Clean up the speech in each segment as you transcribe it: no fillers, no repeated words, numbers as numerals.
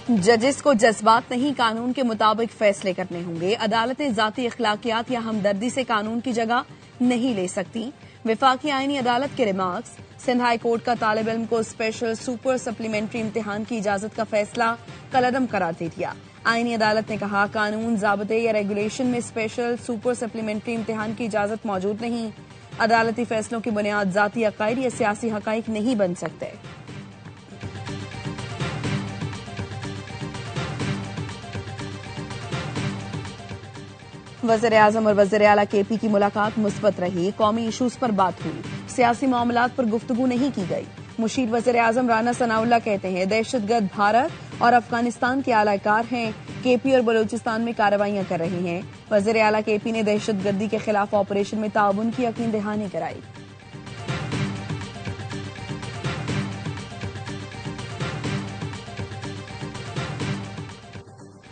जजेस को जज्बात नहीं, कानून के मुताबिक फैसले करने होंगे। अदालतें जाती अखलाकियात या हमदर्दी से कानून की जगह नहीं ले सकती। विफाकी आईनी अदालत के रिमार्क्स। सिंध हाई कोर्ट का तालिब इल्म को स्पेशल सुपर सप्लीमेंट्री इम्तिहान की इजाजत का फैसला कलअदम करार दे दिया। आईनी अदालत ने कहा, कानून, ज़ाबते या रेगुलेशन में स्पेशल सुपर सप्लीमेंट्री इम्तिहान की इजाजत मौजूद नहीं। अदालती फैसलों की बुनियाद जाती अकायद या सियासी हकाइक नहीं बन सकते। वज़ीर-ए-आज़म और वज़ीर-ए-आला केपी की मुलाकात मुस्बत रही। कौमी इशूज पर बात हुई, सियासी मामलात पर गुफ्तगू नहीं की गई। मुशीर वज़ीर-ए-आज़म राना सनाउल्लाह कहते हैं, दहशतगर्द भारत और अफगानिस्तान के आलाकार हैं। केपी और बलूचिस्तान में कार्रवाइयां कर रही हैं। वज़ीर-ए-आला केपी ने दहशतगर्दी के खिलाफ ऑपरेशन में ताउन की यकीन दहानी कराई।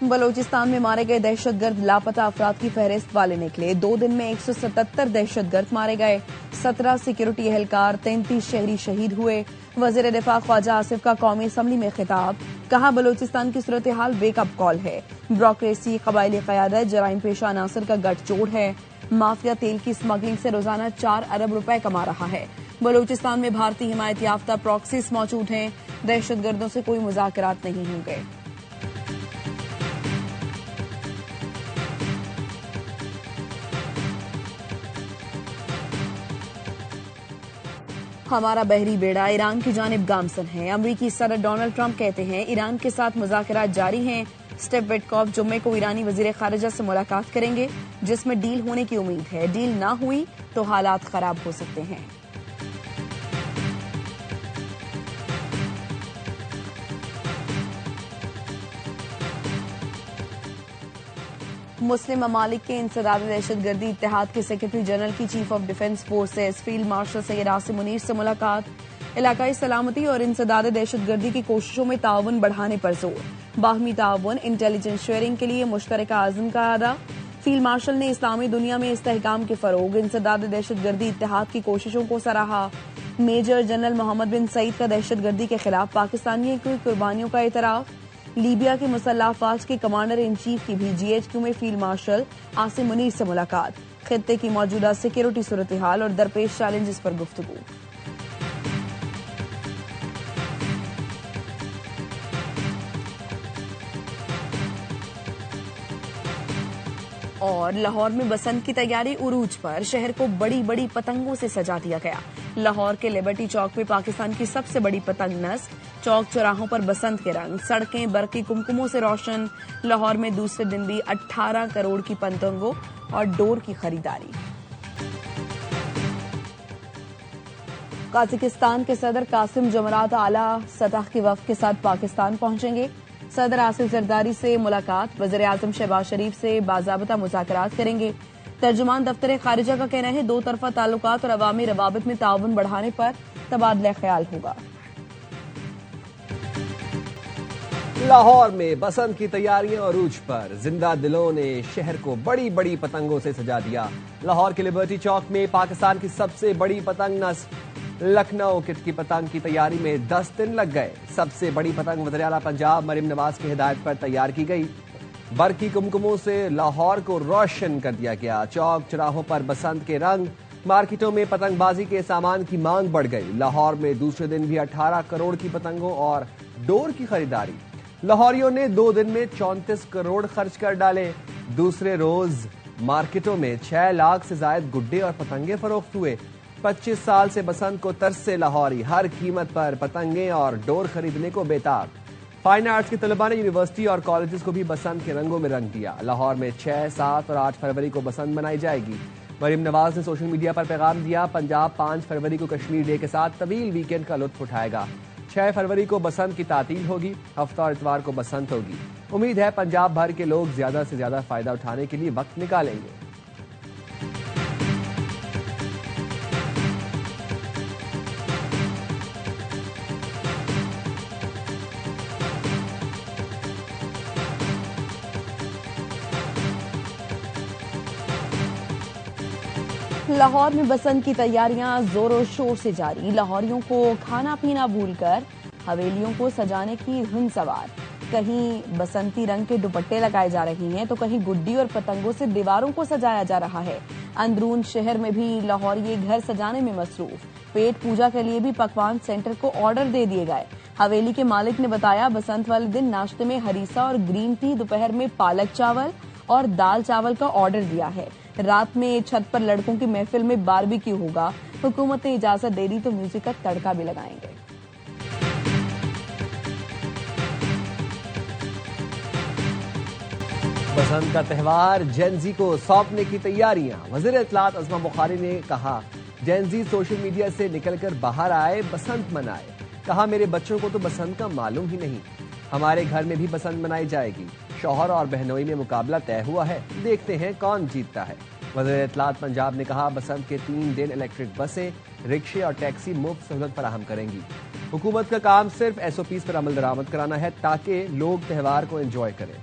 बलूचिस्तान में मारे गए दहशतगर्द लापता अफराद की फहरिस्त वाले निकले। 2 दिन में 177 दहशतगर्द मारे गए, 17 सिक्योरिटी एहलकार, 33 शहरी शहीद हुए। वजीर दिफा ख्वाजा आसिफ का कौमी असम्बली में खिताब, कहा, बलूचिस्तान की सूरत हाल वेकअप कॉल है। ब्यूरोक्रेसी, कबायली क़यादत, जराइम पेशा अनासर का गठजोड़ है। माफिया तेल की स्मगलिंग से रोजाना 4 अरब रुपए कमा रहा है। बलूचिस्तान में भारतीय हिमायत याफ्ता प्रॉक्सीज मौजूद हैं। दहशतगर्दों से कोई मुज़ाकरात नहीं होंगे। हमारा बहरी बेड़ा ईरान की जानिब गामसन है। अमरीकी सदर डोनाल्ड ट्रंप कहते हैं, ईरान के साथ मुज़ाकरात जारी हैं। स्टीव विटकॉफ जुम्मे को ईरानी वजीर खारिजा से मुलाकात करेंगे, जिसमें डील होने की उम्मीद है। डील ना हुई तो हालात खराब हो सकते हैं। मुस्लिम ममालिक के इंसदाद दहशतगर्दी इत्तेहाद के सेक्रेटरी जनरल की chief of defence forces field marshal Syed Asim Munir से मुलाकात। इलाकाई सलामती और इंसदाद दहशतगर्दी की कोशिशों में ताउन बढ़ाने पर जोर। बाहमी ताउन, इंटेलिजेंस शेयरिंग के लिए मुश्तरका आज़म का अदा। फील्ड मार्शल ने इस्लामी दुनिया में इस्तेहकाम के फरोग, इंसदाद दहशतगर्दी इत्तेहाद की कोशिशों को सराहा। मेजर जनरल मोहम्मद बिन सईद का दहशतगर्दी के खिलाफ पाकिस्तानियों की कुर्बानियों का एतराफ। लीबिया के मुसल्लह अफवाज के कमांडर इन चीफ की भी GHQ में फील्ड मार्शल आसिम मुनीर से मुलाकात। खित्ते की मौजूदा सिक्योरिटी सूरत हाल और दरपेश चैलेंजेस पर गुफ्तगू। और लाहौर में बसंत की तैयारी उरूज पर, शहर को बड़ी बड़ी पतंगों से सजा दिया गया। लाहौर के लिबर्टी चौक में पाकिस्तान की सबसे बड़ी पतंग नस्ल। चौक चौराहों पर बसंत के रंग, सड़कें बरकी कुमकुमों से रोशन। लाहौर में दूसरे दिन भी 18 करोड़ की पतंगों और डोर की खरीदारी। कजाकिस्तान के सदर कासिम जमरात आला सतह के वफ्द के साथ पाकिस्तान पहुंचेंगे। सदर आसिफ जरदारी से मुलाकात। वज़ीर आज़म शहबाज शरीफ से बाज़ाबता मुज़ाकरात करेंगे। तर्जुमान दफ्तर खारिजा का कहना है, 2 तरफा ताल्लुकात और अवामी रवाबित में ताउन बढ़ाने पर तबादला ख्याल होगा। लाहौर में बसंत की तैयारियां अरूज पर, जिंदा दिलों ने शहर को बड़ी बड़ी पतंगों से सजा दिया। लाहौर के लिबर्टी चौक में पाकिस्तान की सबसे बड़ी पतंग नस्ल लखनऊ किट की पतंग की तैयारी में 10 दिन लग गए। सबसे बड़ी पतंग वज़ीर आला पंजाब मरीम नवाज की हिदायत पर तैयार की गई। बरकी कुमकुमों से लाहौर को रोशन कर दिया गया। चौक चौराहों पर बसंत के रंग, मार्केटों में पतंगबाजी के सामान की मांग बढ़ गई। लाहौर में दूसरे दिन भी 18 करोड़ की पतंगों और डोर की खरीदारी। लाहौरियों ने 2 दिन में 34 करोड़ खर्च कर डाले। दूसरे रोज मार्केटों में 6 लाख से ज्यादा गुड्डे और पतंगे फरोख्त हुए। 25 साल से बसंत को तरसे लाहौरी हर कीमत पर पतंगे और डोर खरीदने को बेताब। फाइन आर्ट्स के तलबा ने यूनिवर्सिटी और कॉलेजेस को भी बसंत के रंगों में रंग दिया। लाहौर में 6, 7 और 8 फरवरी को बसंत मनाई जाएगी। मरीम नवाज ने सोशल मीडिया पर पैगाम दिया, पंजाब 5 फरवरी को कश्मीर डे के साथ तवील वीकेंड का लुत्फ उठाएगा। 6 फरवरी को बसंत की तातील होगी। हफ्ता और इतवार को बसंत होगी। उम्मीद है पंजाब भर के लोग ज्यादा से ज्यादा फायदा उठाने के लिए वक्त निकालेंगे। लाहौर में बसंत की तैयारियां जोरों शोर से जारी। लाहौरियों को खाना पीना भूलकर हवेलियों को सजाने की धुन सवार। कहीं बसंती रंग के दुपट्टे लगाए जा रहे हैं तो कहीं गुड्डी और पतंगों से दीवारों को सजाया जा रहा है। अंदरून शहर में भी लाहौरिये घर सजाने में मसरूफ। पेट पूजा के लिए भी पकवान सेंटर को ऑर्डर दे दिए गए। हवेली के मालिक ने बताया, बसंत वाले दिन नाश्ते में हरीसा और ग्रीन टी, दोपहर में पालक चावल और दाल चावल का ऑर्डर दिया है। रात में छत पर लड़कों की महफिल में बारबेक्यू होगा। हुकूमत ने इजाजत दे दी तो म्यूजिक का तड़का भी लगाएंगे। बसंत का त्यौहार जेनजी को सौंपने की तैयारियां। वज़ीर इत्तलात अज़मा बुखारी ने कहा, जेनजी सोशल मीडिया से निकलकर बाहर आए, बसंत मनाए। कहा, मेरे बच्चों को तो बसंत का मालूम ही नहीं। हमारे घर में भी बसंत मनाई जाएगी। शौहर और बहनोई में मुकाबला तय हुआ है, देखते हैं कौन जीतता है। वज़ीर इत्तलात पंजाब ने कहा, बसंत के 3 दिन इलेक्ट्रिक बसें, रिक्शे और टैक्सी मुफ्त सहूलत फराहम करेंगी। हुकूमत का काम सिर्फ SOPs पर अमल दरामद कराना है ताकि लोग त्यौहार को एंजॉय करें।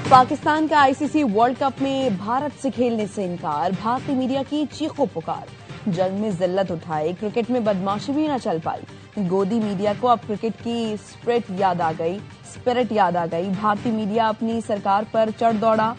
पाकिस्तान का ICC वर्ल्ड कप में भारत से खेलने से इनकार। भारतीय मीडिया की चीखों पुकार। जंग में जिल्लत उठाए, क्रिकेट में बदमाशी भी न चल पाई। गोदी मीडिया को अब क्रिकेट की स्पिरिट याद आ गई। भारतीय मीडिया अपनी सरकार पर चढ़ दौड़ा।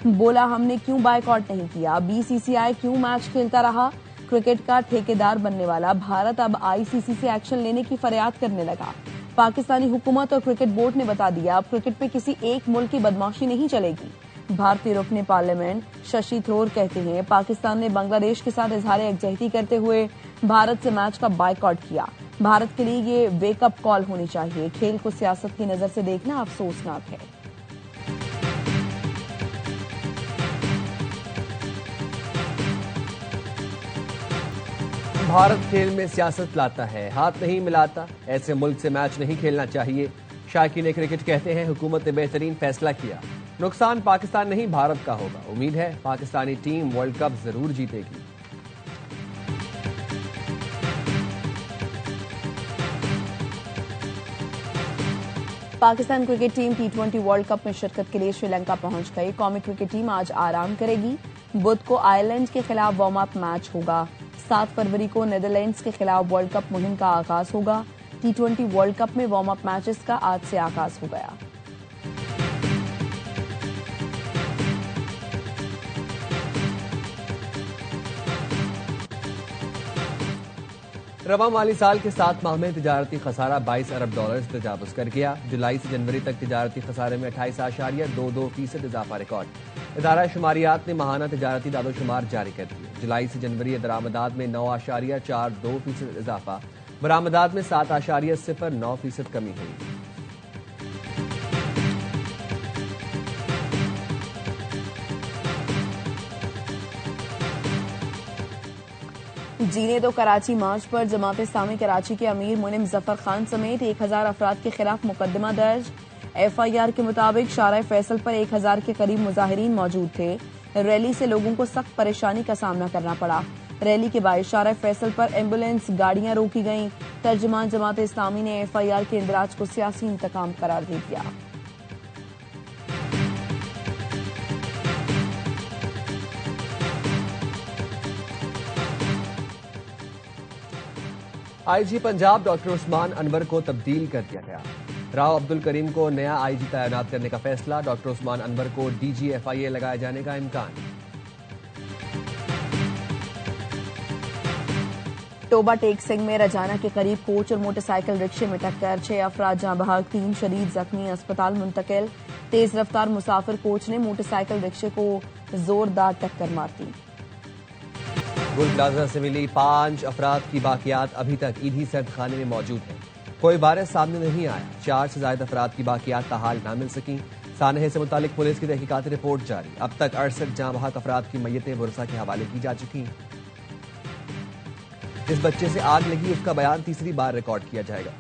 बोला, हमने क्यों बायकॉट नहीं किया, BCCI क्यों मैच खेलता रहा। क्रिकेट का ठेकेदार बनने वाला भारत अब ICC से एक्शन लेने की फरियाद करने लगा। पाकिस्तानी हुकूमत और क्रिकेट बोर्ड ने बता दिया, अब क्रिकेट पे किसी एक मुल्क की बदमाशी नहीं चलेगी। भारतीय रुकने पार्लियामेंट शशि थरूर कहते हैं, पाकिस्तान ने बांग्लादेश के साथ इजहार यकजहती करते हुए भारत से मैच का बायकॉट किया। भारत के लिए ये वेकअप कॉल होनी चाहिए। खेल को सियासत की नजर से देखना अफसोसनाक है। भारत खेल में सियासत लाता है, हाथ नहीं मिलाता। ऐसे मुल्क से मैच नहीं खेलना चाहिए। शायकीन क्रिकेट कहते हैं, हुकूमत ने बेहतरीन फैसला किया। नुकसान पाकिस्तान नहीं भारत का होगा। उम्मीद है पाकिस्तानी टीम वर्ल्ड कप जरूर जीतेगी। Pakistan cricket team T20 world cup में शिरकत के लिए श्रीलंका पहुंच गई। कौमी क्रिकेट टीम आज आराम करेगी। बुध को आयरलैंड के खिलाफ वार्म अप मैच होगा। 7 फरवरी को नीदरलैंड्स के खिलाफ वर्ल्ड कप मुहिम का आगाज होगा। T20 वर्ल्ड कप में वार्म अप मैचेस का आज से आगाज हो गया। रवा माली साल के 7 माह में तिजारती खसारा $22 अरब तजावुज कर गया। जुलाई से जनवरी तक तिजारती खसारे में 28.22% इजाफा रिकॉर्ड। इदारा शुमारियात ने माहाना तिजारती दादोशुमार जारी कर दिए। जुलाई से जनवरी दरामदात में 9.42% इजाफा, बरामदात में 7.09% कमी हुई। जीने दो कराची मार्च पर जमात इस्लामी कराची के अमीर मुनिम जफर खान समेत 1000 अफराद के खिलाफ मुकदमा दर्ज। FIR के मुताबिक शाराय फैसल पर 1000 के करीब मुजाहिरीन मौजूद थे। रैली से लोगों को सख्त परेशानी का सामना करना पड़ा। रैली के बाद शाराय फैसल पर एम्बुलेंस गाड़ियां रोकी गईं। तर्जुमान जमात इस्लामी ने FIR के इंदराज को सियासी इंतकाम करार दे दिया। IG पंजाब डॉक्टर उस्मान अनवर को तब्दील कर दिया गया। राव अब्दुल करीम को नया IG तैनात करने का फैसला। डॉक्टर उस्मान अनवर को DG FIA लगाए जाने का इम्कान। टोबा टेक सिंह में रजाना के करीब कोच और मोटरसाइकिल रिक्शे में टक्कर। 6 अफराद जहां बहक, 3 शदीद जख्मी, अस्पताल मुंतकिल। तेज रफ्तार मुसाफिर कोच ने मोटरसाइकिल रिक्शे को जोरदार टक्कर मार दी। गुल प्लाजा से मिली 5 अफराद की बाकियात अभी तक ईदी सर्द खाने में मौजूद है। कोई वारिस सामने नहीं आया। 4 से ज्यादा अफराद की बाकियात ताहाल ना मिल सकी। सानहे से मुतालिक पुलिस की तहकीकाती रिपोर्ट जारी। अब तक 68 जहां बहक अफराद की मैयतें बुरसा के हवाले की जा चुकी। जिस बच्चे से आग लगी उसका बयान तीसरी बार रिकॉर्ड किया जाएगा।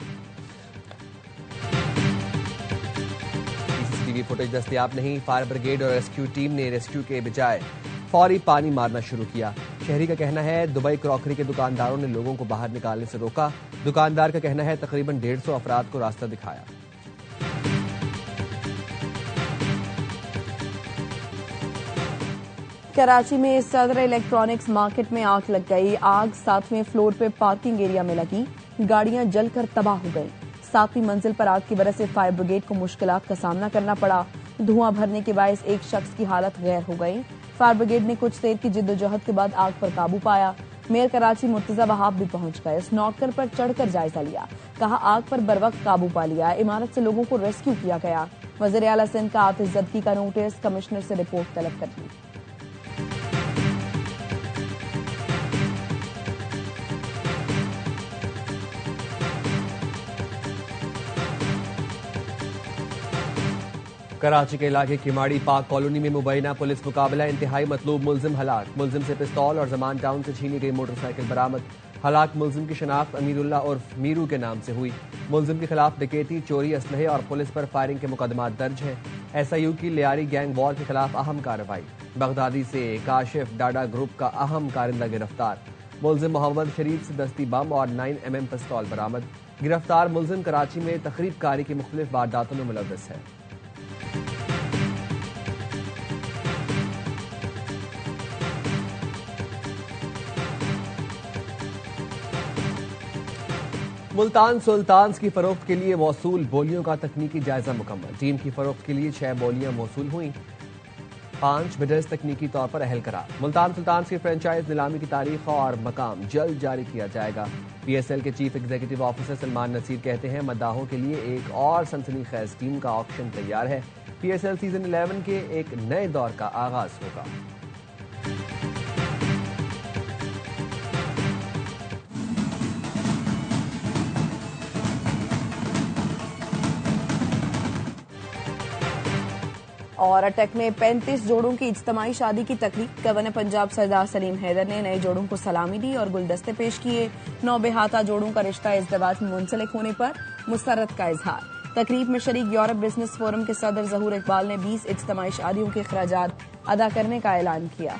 CCTV फुटेज दस्तयाब नहीं। फायर ब्रिगेड और रेस्क्यू टीम ने रेस्क्यू के बजाय फौरी पानी मारना शुरू किया। शहरी का कहना है दुबई क्रॉकरी के दुकानदारों ने लोगों को बाहर निकालने से रोका। दुकानदार का कहना है तकरीबन 150 अफराद को रास्ता दिखाया। कराची में सदर इलेक्ट्रॉनिक्स मार्केट में आग लग गई। आग 7वें फ्लोर पे पार्किंग एरिया में लगी। गाड़ियां जलकर तबाह हो गईं। 7वीं मंजिल पर आग की वजह से फायर ब्रिगेड को मुश्किलात का सामना करना पड़ा। धुआं भरने के बायस एक शख्स की हालत गैर हो गई। फायर ब्रिगेड ने कुछ देर की जिद्दोजहद के बाद आग पर काबू पाया। मेयर कराची मुर्तजा वहाब भी पहुंच गए। स्नॉकर पर चढ़कर जायजा लिया। कहा आग पर बरवक्त काबू पा लिया। इमारत से लोगों को रेस्क्यू किया गया। वज़ीर आला सिंध का आतिश जदगी का नोटिस, कमिश्नर से रिपोर्ट तलब कर ली। कराची के इलाके किमाड़ी पाक कॉलोनी में मुबैना पुलिस मुकाबला, इंतहाई मतलूब मुलजिम हलाक। मुलजिम से पिस्तौल और जमान टाउन से छीनी गई मोटरसाइकिल बरामद। हलाक मुलजिम की शनाख्त अमीरुल्लाह उर्फ मीरू के नाम से हुई। मुलजिम के खिलाफ डकैती, चोरी, असलहे और पुलिस पर फायरिंग के मुकदमात दर्ज हैं। SIU की लियारी गैंग वॉर के खिलाफ अहम कार्रवाई। बगदादी से काशिफ डाडा ग्रुप का अहम कारिंदा गिरफ्तार। मुलजिम मोहम्मद शरीफ से दस्ती बम और 9mm पिस्तौल बरामद। गिरफ्तार मुलजिम कराची में तखरीब कारी की मुख्तलिफ वारदातों में मुलव्वस है। मुल्तान सुल्तान्स की फरोख्त के लिए मौसूल बोलियों का तकनीकी जायजा मुकम्मल। टीम की फरोख्त के लिए 6 बोलियां मौसूल हुई। 5 बिडर्स तकनीकी तौर पर अहल करार। मुल्तान सुल्तान्स की फ्रेंचाइज नीलामी की तारीख और मकाम जल्द जारी किया जाएगा। PSL के chief executive officer Salman Naseer कहते हैं मद्दाहों के लिए एक और सनसनीखेज टीम का ऑक्शन तैयार है। PSL सीजन 11 के एक नए दौर का आगाज होगा। और अटक में 35 जोड़ों की इज्तमाई शादी की तकरीब। गवर्नर पंजाब सरदार सलीम हैदर ने नए जोड़ों को सलामी दी और गुलदस्ते पेश किए। 9 बेहाता जोड़ों का रिश्ता इज़्दिवाज में मुंसलिक होने पर मुसर्रत का इजहार। तकरीब में शरीक यूरोप बिजनेस फोरम के सदर ज़हूर इकबाल ने 20 इज्तमाई शादियों के अखराजात अदा करने का ऐलान किया।